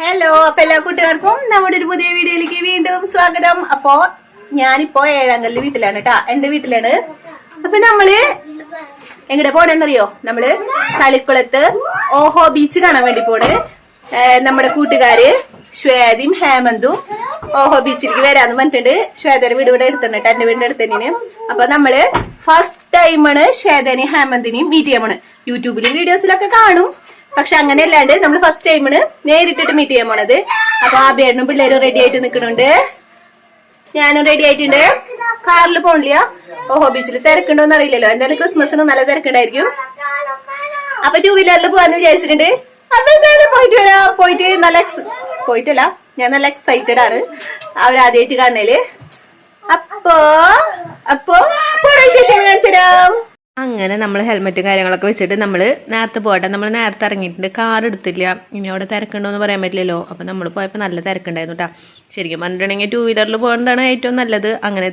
Hello, അപ്പൊ എല്ലാ കൂട്ടുകാർക്കും നമ്മുടെ ഒരു പുതിയ വീഡിയോയിലേക്ക് വീണ്ടും സ്വാഗതം. അപ്പോ ഞാനിപ്പോ ഏഴാങ്കല്ല് വീട്ടിലാണ് കേട്ടാ, എന്റെ വീട്ടിലാണ്. അപ്പൊ നമ്മള് എങ്ങടെ പോണെന്നറിയോ? നമ്മള് തളിക്കുളത്ത് ഓഹോ ബീച്ച് കാണാൻ വേണ്ടി പോണ്. നമ്മുടെ കൂട്ടുകാര് ശ്വേതയും ഹേമന്തും ഓഹോ ബീച്ചിലേക്ക് വരാന്ന് പറഞ്ഞിട്ടുണ്ട്. ശ്വേതയുടെ വീട് ഇവിടെ എടുത്തിട്ടുണ്ട്, എന്റെ വീടിന്റെ അടുത്ത് തന്നെയാണ്. അപ്പൊ നമ്മള് ഫസ്റ്റ് ടൈമാണ് ശ്വേതനെയും ഹേമന്തിനെയും മീറ്റ് ചെയ്യാൻ പോണ്. യൂട്യൂബിലും വീഡിയോസിലൊക്കെ കാണും, പക്ഷെ അങ്ങനെ അല്ലാണ്ട് നമ്മൾ ഫസ്റ്റ് ടൈമിന് നേരിട്ടിട്ട് മീറ്റ് ചെയ്യാൻ പോണത്. അപ്പൊ ആബിയേട്ടനും പിള്ളേരും റെഡി ആയിട്ട് നിൽക്കുന്നുണ്ട്, ഞാനും റെഡി ആയിട്ടുണ്ട്. കാറിൽ പോണില്ല, ഓഹോ ബീച്ചിൽ തിരക്കുണ്ടോന്ന് അറിയില്ലല്ലോ. എന്തായാലും ക്രിസ്മസിന് നല്ല തിരക്കുണ്ടായിരിക്കും. അപ്പൊ 2 വീലറിൽ പോവാന്ന് വിചാരിച്ചിട്ടുണ്ട്. അപ്പൊ എന്തായാലും പോയിട്ട് വരാം. പോയിട്ടല്ല, ഞാൻ നല്ല എക്സൈറ്റഡ് ആണ് അവരാദ്യമായിട്ട് കാണല്. അപ്പോ വിശേഷം കാണിച്ചു തരാം. അങ്ങനെ നമ്മൾ ഹെൽമെറ്റും കാര്യങ്ങളൊക്കെ വെച്ചിട്ട് നമ്മൾ നേരത്തെ പോകട്ടെ. നമ്മൾ നേരത്തെ ഇറങ്ങിയിട്ടുണ്ട്, കാർ എടുത്തില്ല. ഇനി അവിടെ തിരക്കുണ്ടോ എന്ന് പറയാൻ പറ്റില്ലല്ലോ. അപ്പോൾ നമ്മൾ പോയപ്പോൾ നല്ല തിരക്കുണ്ടായിരുന്നു കേട്ടോ. ശരിക്കും പറഞ്ഞിട്ടുണ്ടെങ്കിൽ 2 വീലറിൽ പോകുന്നതാണ് ഏറ്റവും നല്ലത്. അങ്ങനെ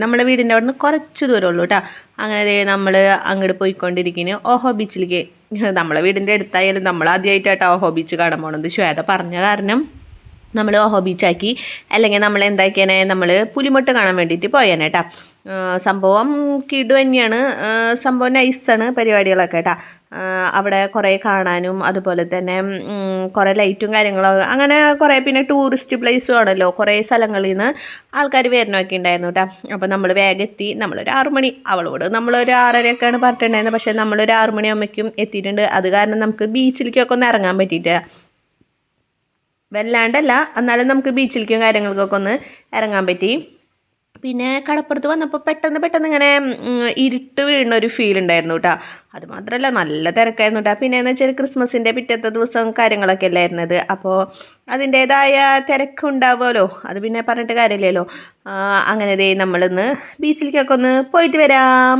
നമ്മുടെ വീടിൻ്റെ അവിടെ നിന്ന് കുറച്ച് ദൂരമുള്ളൂ കേട്ടോ. അങ്ങനെ നമ്മൾ അങ്ങോട്ട് പോയിക്കൊണ്ടിരിക്കുന്നു ഓഹോ ബീച്ചിലേക്ക്. നമ്മളെ വീടിൻ്റെ അടുത്തായാലും നമ്മൾ ആദ്യമായിട്ടാട്ടോ ഓഹോ ബീച്ച് കാണാൻ പോകണത്. ശ്വേത പറഞ്ഞ കാരണം നമ്മൾ ഓഹോ ബീച്ചാക്കി. അല്ലെങ്കിൽ നമ്മൾ എന്താക്കിയാനെ, നമ്മൾ പുലിമുട്ട് കാണാൻ വേണ്ടിയിട്ട് പോയേനെ കേട്ടോ. സംഭവം കിടു തന്നെയാണ്, സംഭവം നൈസാണ് പരിപാടികളൊക്കെ കേട്ടോ. അവിടെ കുറേ കാണാനും അതുപോലെ തന്നെ കുറേ ലൈറ്റും കാര്യങ്ങളും അങ്ങനെ കുറേ, പിന്നെ ടൂറിസ്റ്റ് പ്ലേസും ആണല്ലോ. കുറേ സ്ഥലങ്ങളിൽ നിന്ന് ആൾക്കാർ വരുന്നൊക്കെ ഉണ്ടായിരുന്നു കേട്ടോ. അപ്പോൾ നമ്മൾ വേഗം എത്തി. നമ്മളൊരു 6 മണി, അവളോട് നമ്മളൊരു 6:30ഒക്കെയാണ് പറഞ്ഞിട്ടുണ്ടായിരുന്നത്. പക്ഷേ നമ്മളൊരു 6 മണിയാകുമ്പോഴേക്കും എത്തിയിട്ടുണ്ട്. അത് കാരണം നമുക്ക് ബീച്ചിലേക്കൊക്കെ ഒന്ന് ഇറങ്ങാൻ പറ്റിയിട്ടില്ല. വല്ലാണ്ടല്ല, എന്നാലും നമുക്ക് ബീച്ചിലേക്കും കാര്യങ്ങൾക്കൊക്കെ ഒന്ന് ഇറങ്ങാൻ പറ്റി. പിന്നെ കടപ്പുറത്ത് വന്നപ്പോൾ പെട്ടെന്ന് ഇങ്ങനെ ഇരുട്ട് വീഴുന്ന ഒരു ഫീൽ ഉണ്ടായിരുന്നു കേട്ടോ. അതുമാത്രമല്ല നല്ല തിരക്കായിരുന്നു കേട്ടോ. പിന്നെ എന്ന് വെച്ചാൽ ക്രിസ്മസിൻ്റെ പിറ്റത്തെ ദിവസം കാര്യങ്ങളൊക്കെ അല്ലായിരുന്നത്. അപ്പോൾ അതിൻ്റേതായ തിരക്കുണ്ടാവുമല്ലോ, അത് പിന്നെ പറഞ്ഞിട്ട് കാര്യമില്ലല്ലോ. അങ്ങനെ നമ്മളിന്ന് ബീച്ചിലേക്കൊക്കെ ഒന്ന് പോയിട്ട് വരാം.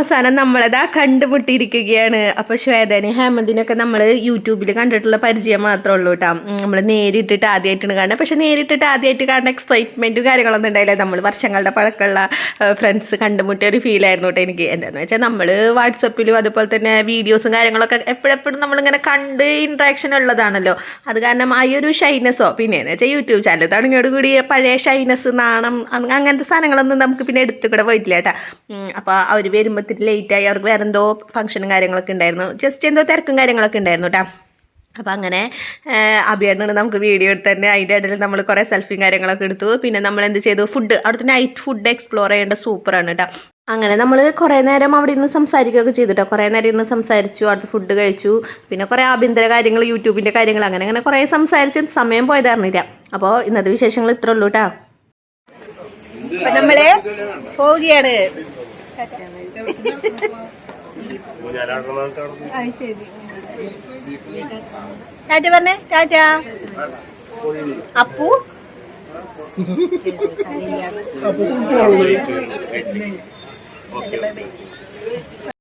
അവസാനം നമ്മളതാ കണ്ടുമുട്ടിയിരിക്കുകയാണ്. അപ്പോൾ ശ്വേതനെയും ഹേമന്തിനൊക്കെ നമ്മൾ യൂട്യൂബിൽ കണ്ടിട്ടുള്ള പരിചയം മാത്രമേ ഉള്ളൂ കേട്ടോ. നമ്മൾ നേരിട്ടിട്ട് ആദ്യമായിട്ടാണ് കാണുന്നത്. പക്ഷെ നേരിട്ടിട്ട് ആദ്യമായിട്ട് കാണുന്ന എക്സൈറ്റ്മെൻറ്റും കാര്യങ്ങളൊന്നും ഉണ്ടായില്ല. നമ്മൾ വർഷങ്ങളുടെ പഴക്കമുള്ള ഫ്രണ്ട്സ് കണ്ടുമുട്ടിയ ഒരു ഫീലായിരുന്നു കേട്ടോ എനിക്ക്. എന്താണെന്ന് വെച്ചാൽ നമ്മൾ വാട്സപ്പിലും അതുപോലെ തന്നെ വീഡിയോസും കാര്യങ്ങളൊക്കെ എപ്പോഴെപ്പോഴും നമ്മളിങ്ങനെ കണ്ട് ഇൻട്രാക്ഷൻ ഉള്ളതാണല്ലോ. അത് കാരണം ആ ഒരു ഷൈനസ്സോ പിന്നെ എന്ന് വെച്ചാൽ യൂട്യൂബ് ചാനൽ തുടങ്ങിയോടുകൂടി പഴയ ഷൈനസ്, നാണം, അങ്ങനത്തെ സാധനങ്ങളൊന്നും നമുക്ക് പിന്നെ എടുത്തുകൂടെ പോയിട്ടില്ല കേട്ടോ. അപ്പോൾ അവർ വരുമ്പോൾ ഇത്തിരി ലേറ്റായി. അവർക്ക് വേറെ എന്തോ ഫംഗ്ഷനും കാര്യങ്ങളൊക്കെ ഉണ്ടായിരുന്നു, ജസ്റ്റ് എന്തോ തിരക്കും കാര്യങ്ങളൊക്കെ ഉണ്ടായിരുന്നു കേട്ടോ. അപ്പോൾ അങ്ങനെ അഭിയേട്ടനാണ് നമുക്ക് വീഡിയോ എടുത്ത് തന്നെ. അതിൻ്റെ ഇടയിൽ നമ്മൾ കുറേ സെൽഫിയും കാര്യങ്ങളൊക്കെ എടുത്തു. പിന്നെ നമ്മൾ എന്ത് ചെയ്തു, ഫുഡ്, അവിടുത്തെ നൈറ്റ് ഫുഡ് എക്സ്പ്ലോർ ചെയ്യേണ്ട സൂപ്പറാണ് കേട്ടോ. അങ്ങനെ നമ്മൾ കുറേ നേരം അവിടെ ഇരുന്ന് സംസാരിക്കുകയൊക്കെ ചെയ്തു കേട്ടോ. കുറേ നേരം ഇരുന്ന് സംസാരിച്ചു, അവിടുത്തെ ഫുഡ് കഴിച്ചു. പിന്നെ കുറേ ആഭ്യന്തര കാര്യങ്ങൾ, യൂട്യൂബിൻ്റെ കാര്യങ്ങൾ, അങ്ങനെ കുറേ സംസാരിച്ച് സമയം പോയതായിരുന്നില്ല. അപ്പോൾ ഇന്നത്തെ വിശേഷങ്ങൾ ഇത്ര ഉള്ളൂ കേട്ടോ. അപ്പം നമ്മൾ പോവുകയാണ്. ടാറ്റ പറഞ്ഞേ, ടാറ്റ. Appu bye bye.